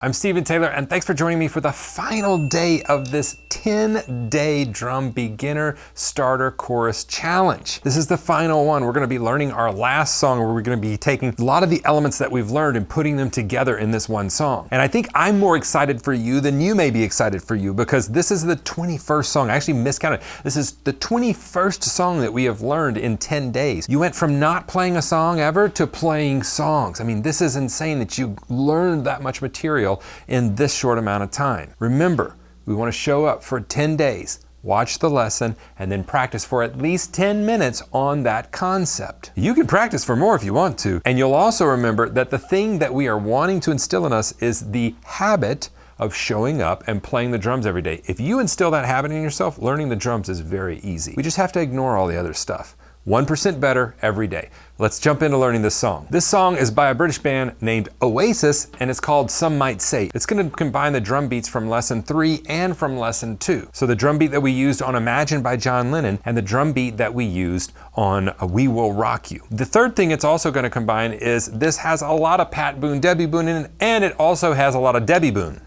I'm Stephen Taylor, and thanks for joining me for the final day of this 10-day drum beginner starter chorus challenge. This is the final one. We're going to be learning our last song, where we're going to be taking a lot of the elements that we've learned and putting them together in this one song. And I think I'm more excited for you than you may be excited for you, because this is the 21st song. I actually miscounted. This is the 21st song that we have learned in 10 days. You went from not playing a song ever to playing songs. I mean, this is insane that you learned that much material in this short amount of time. Remember, we want to show up for 10 days, watch the lesson, and then practice for at least 10 minutes on that concept. You can practice for more if you want to. And you'll also remember that the thing that we are wanting to instill in us is the habit of showing up and playing the drums every day. If you instill that habit in yourself, learning the drums is very easy. We just have to ignore all the other stuff. 1% better every day. Let's jump into learning this song. This song is by a British band named Oasis, and it's called Some Might Say. It's going to combine the drum beats from lesson 3 and from lesson 2. So the drum beat that we used on Imagine by John Lennon and the drum beat that we used on We Will Rock You. The third thing it's also going to combine is this has a lot of Pat Boone, Debbie Boone in it, and it also has a lot of Debbie Boone.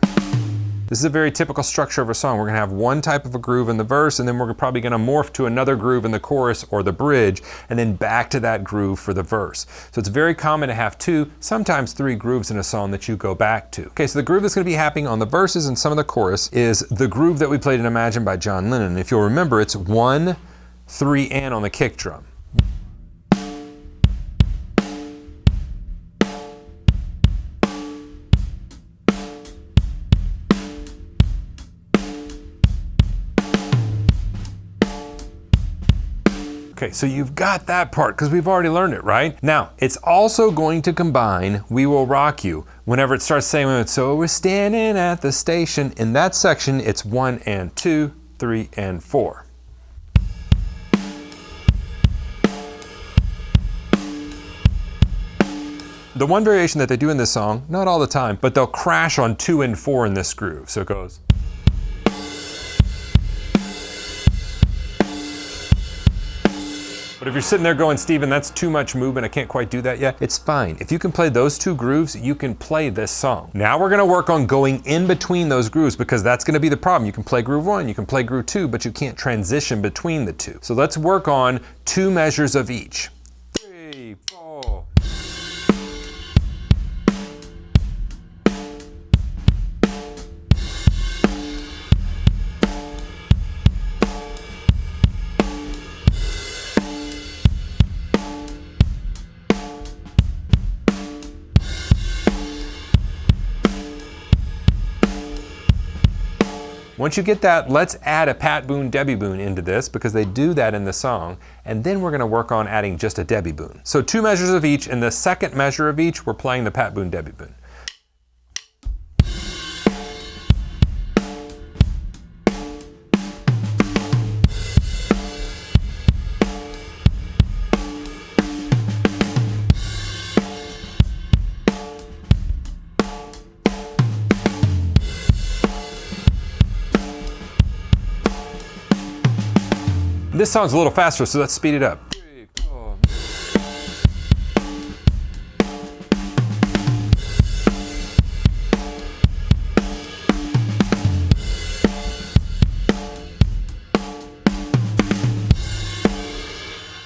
This is a very typical structure of a song. We're going to have one type of a groove in the verse, and then we're probably going to morph to another groove in the chorus or the bridge, and then back to that groove for the verse. So it's very common to have 2, sometimes 3 grooves in a song that you go back to. Okay, so the groove that's going to be happening on the verses and some of the chorus is the groove that we played in Imagine by John Lennon. If you'll remember, it's 1, 3, and on the kick drum. Okay, so you've got that part because we've already learned it, right? Now, it's also going to combine We Will Rock You. Whenever it starts saying, so we're standing at the station, in that section, it's 1 and 2, 3 and 4. The one variation that they do in this song, not all the time, but they'll crash on 2 and 4 in this groove. So it goes. But if you're sitting there going, Stephen, that's too much movement, I can't quite do that yet, it's fine. If you can play those 2 grooves, you can play this song. Now we're gonna work on going in between those grooves, because that's gonna be the problem. You can play groove 1, you can play groove 2, but you can't transition between the 2. So let's work on 2 measures of each. 3, 4. Once you get that, let's add a Pat Boone, Debbie Boone into this, because they do that in the song, and then we're going to work on adding just a Debbie Boone. So 2 measures of each, and the second measure of each, we're playing the Pat Boone, Debbie Boone. This song's a little faster, so let's speed it up. 3, 4.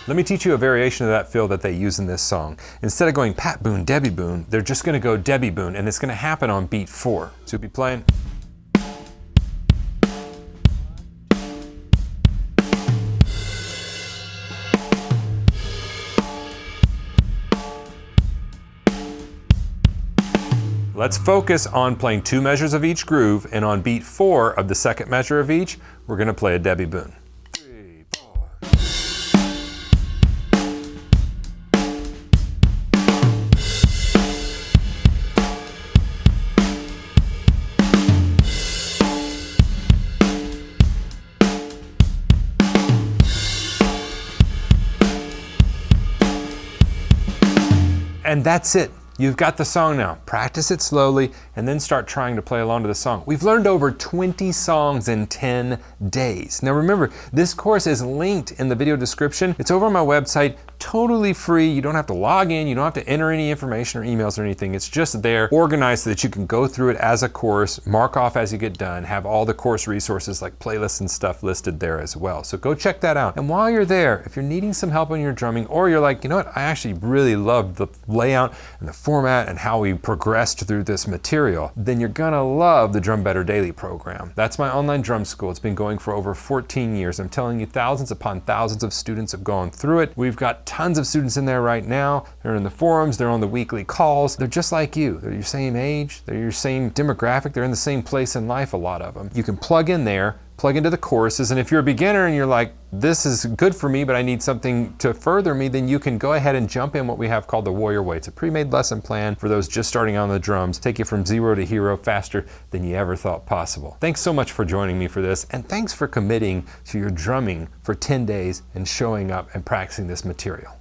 Let me teach you a variation of that feel that they use in this song. Instead of going Pat Boone, Debbie Boone, they're just going to go Debbie Boone, and it's going to happen on beat 4. So you'll be playing. Let's focus on playing 2 measures of each groove, and on beat 4 of the second measure of each, we're going to play a Debbie Boone. 3, 4. And that's it. You've got the song now. Practice it slowly and then start trying to play along to the song. We've learned over 20 songs in 10 days. Now remember, this course is linked in the video description. It's over on my website, totally free. You don't have to log in, you don't have to enter any information or emails or anything. It's just there, organized so that you can go through it as a course, mark off as you get done, have all the course resources like playlists and stuff listed there as well. So go check that out. And while you're there, if you're needing some help on your drumming, or you're like, you know what, I actually really love the layout and the format and how we progressed through this material, then you're gonna love the Drum Better Daily program. That's my online drum school. It's been going for over 14 years. I'm telling you, thousands upon thousands of students have gone through it. We've got tons of students in there right now. They're in the forums, they're on the weekly calls. They're just like you. They're your same age, they're your same demographic, they're in the same place in life, a lot of them. You can plug in there, plug into the courses, and if you're a beginner and you're like, this is good for me, but I need something to further me, then you can go ahead and jump in what we have called the Warrior Way. It's a pre-made lesson plan for those just starting on the drums, take you from zero to hero faster than you ever thought possible. Thanks so much for joining me for this, and thanks for committing to your drumming for 10 days and showing up and practicing this material.